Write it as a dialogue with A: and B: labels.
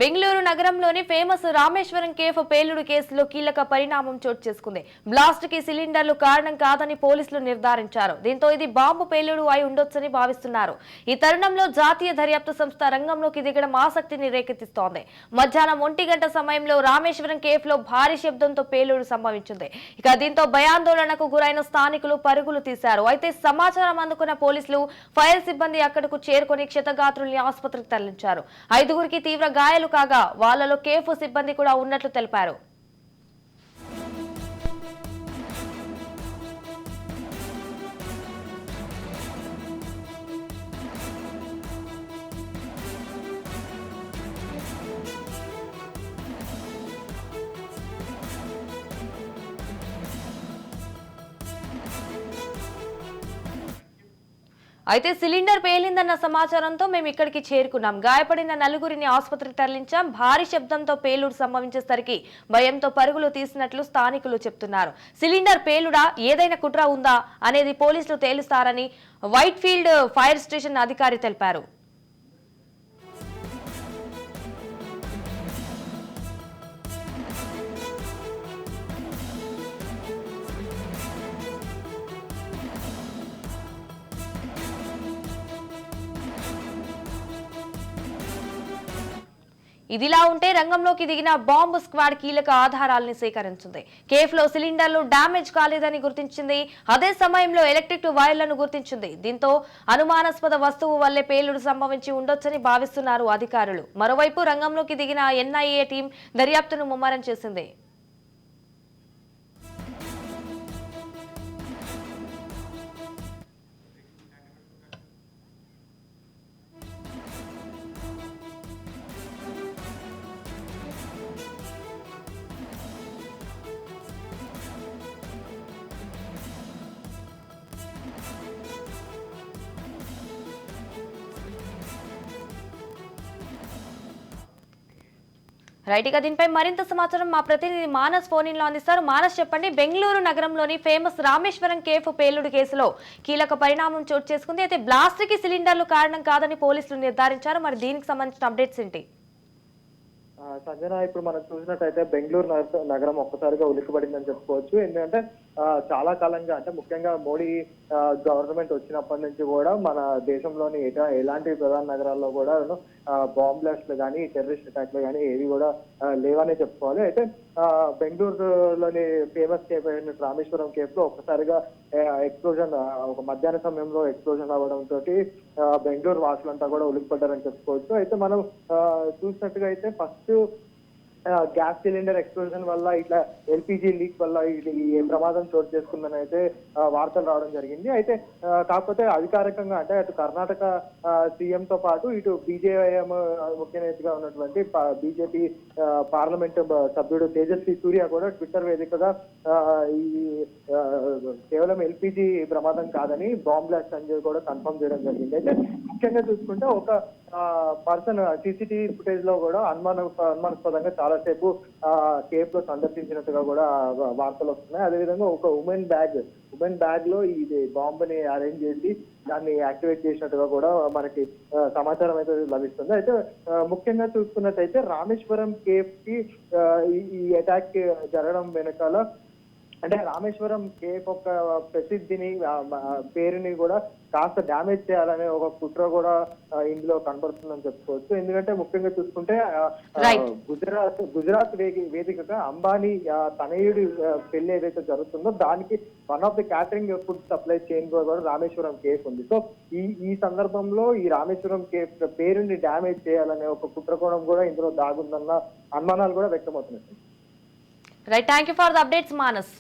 A: బెంగళూరు నగరంలోని famous Rameswaram cafe పేలుడు కేసులో కీలక పరిణామం చోటు చేసుకుంది. బ్లాస్ట్ కి సిలిండర్లు కారణం కాదని పోలీసులు నిర్ధారించారు. దీంతో ఇది బాంబు పేలుడు అయి ఉండొచ్చని భావిస్తున్నారు. ఈ తరుణంలో జాతీయ దర్యాప్తు సంస్థ రంగంలోకి దిగడం ఆసక్తిని రేకెత్తిస్తోంది. మధ్యాహ్నం 1 గంట సమయంలో రామేశ్వరం కేఫ్ లో భారీ శబ్దంతో పేలుడు సంభవించింది. దీంతో భయాందోళనకు గురైన స్థానికులు పరుగులు తీశారు. అయితే సమాచారం అందుకున్న పోలీసులు, ఫైర్ సిబ్బంది అక్కడకు చేరుకుని క్షతగాత్రుల్ని ఆసుపత్రికి తరలించారు. 5గురికి తీవ్ర గాయాలు కాగా వాళ్లలో కేఫ్ సిబ్బంది కూడా ఉన్నట్లు తెలిపారు. అయితే సిలిండర్ పేలిందన్న సమాచారంతో మేము ఇక్కడికి చేరుకున్నాం. గాయపడిన 4గురిని ఆసుపత్రికి తరలించాం. భారీ శబ్దంతో పేలుడు సంభవించేసరికి భయంతో పరుగులు తీసినట్లు స్థానికులు చెప్తున్నారు. సిలిండర్ పేలుడా, ఏదైనా కుట్ర ఉందా అనేది పోలీసులు తేలుస్తారని వైట్ఫీల్డ్ ఫైర్ స్టేషన్ అధికారి తెలిపారు. ఇదిలా ఉంటే రంగంలోకి దిగిన బాంబు స్క్వాడ్ కీలక ఆధారాలను సేకరించింది. కేఫ్ లో సిలిండర్లు డ్యామేజ్ కాలేదని గుర్తించింది. అదే సమయంలో ఎలక్ట్రిక్ వైర్లను గుర్తించింది. దీంతో అనుమానాస్పద వస్తువు వల్లే పేలుడు సంభవించి ఉండొచ్చని భావిస్తున్నారు అధికారులు. మరోవైపు రంగంలోకి దిగిన ఎన్ఐఏ టీం దర్యాప్తును ముమ్మరం చేసింది. రైట్, ఇక దీనిపై మరింత సమాచారం మా ప్రతినిధి మానస్ ఫోన్ ఇన్ లో అందిస్తారు. మానస్, చెప్పండి. బెంగళూరు నగరంలోని ఫేమస్ రామేశ్వరం కేఫ్ పేలుడు కేసులో కీలక పరిణామం చోటు చేసుకుంది. అయితే బ్లాస్ట్ కి సిలిండర్లు కారణం కాదని పోలీసులు నిర్ధారించారు. మరి దీనికి సంబంధించిన అప్డేట్స్ ఏంటి?
B: సంజన, ఇప్పుడు మనం చూసినట్టయితే బెంగళూరు నగరం ఒక్కసారిగా ఉలిక్కిపడిందని చెప్పుకోవచ్చు. ఎందుకంటే చాలా కాలంగా, అంటే ముఖ్యంగా మోడీ గవర్నమెంట్ వచ్చినప్పటి నుంచి కూడా మన దేశంలోని ఎలాంటి ప్రధాన నగరాల్లో కూడా బాంబ్ బ్లాస్ట్లు కానీ, టెర్రరిస్ట్ అటాక్లు కానీ ఏవి కూడా లేవనే చెప్పుకోవాలి. అయితే బెంగళూరులోని ఫేమస్ కేఫ్ అయిన రామేశ్వరం కేఫ్ లో ఒక్కసారిగా ఎక్స్ప్లోజన్, ఒక మధ్యాహ్న సమయంలో ఎక్స్ప్లోజన్ అవ్వడంతో బెంగళూరు వాసులంతా కూడా ఉలిక్కిపడ్డారని చెప్పుకోవచ్చు. అయితే మనం చూసినట్టుగా అయితే ఫస్ట్ గ్యాస్ సిలిండర్ ఎక్స్ప్లోజన్ వల్ల, ఇట్లా ఎల్పిజి లీక్ వల్ల ఈ ప్రమాదం చోటు చేసుకుందని అయితే వార్తలు రావడం జరిగింది. అయితే కాకపోతే అధికారికంగా, అంటే అటు కర్ణాటక సీఎం తో పాటు ఇటు బీజేఎం ముఖ్య నేతగా ఉన్నటువంటి బీజేపీ పార్లమెంట్ సభ్యుడు తేజస్వి సూర్య కూడా ట్విట్టర్ వేదికగా ఈ కేవలం ఎల్పిజి ప్రమాదం కాదని, బాంబ్ బ్లాస్ట్ అని కూడా కన్ఫర్మ్ చేయడం జరిగింది. అయితే ముఖ్యంగా చూసుకుంటే ఒక పర్సన్ సీసీటీవీ ఫుటేజ్ లో కూడా అనుమానాస్పదంగా చాలాసేపు కేఫ్ లో సందర్శించినట్టుగా కూడా వార్తలు వస్తున్నాయి. అదేవిధంగా ఒక ఉమెన్ బ్యాగ్ లో ఇది బాంబుని అరేంజ్ చేసి దాన్ని యాక్టివేట్ చేసినట్టుగా కూడా మనకి సమాచారం అయితే లభిస్తుంది. అయితే ముఖ్యంగా చూసుకున్నట్టయితే రామేశ్వరం కేఫ్ కి ఈ అటాక్ జరగడం వెనకాల, అంటే రామేశ్వరం కేఫ్ ఒక ప్రసిద్ధిని, పేరుని కూడా కాస్త డ్యామేజ్ చేయాలనే ఒక కుట్ర కూడా ఇందులో కనబడుతుందని చెప్పుకోవచ్చు. ఎందుకంటే ముఖ్యంగా చూసుకుంటే గుజరాత్ వేదికగా అంబానీ తనయుడి పెళ్లి ఏదైతే జరుగుతుందో దానికి one of the catering food supply chain కూడా రామేశ్వరం కేఫ్ ఉంది. సో ఈ సందర్భంలో ఈ రామేశ్వరం కేఫ్ పేరుని డ్యామేజ్ చేయాలనే ఒక కుట్రకోణం కూడా ఇందులో దాగుందన్న అనుమానాలు కూడా వ్యక్తమవుతున్నాయి.
A: Right, thank you for the updates Manas.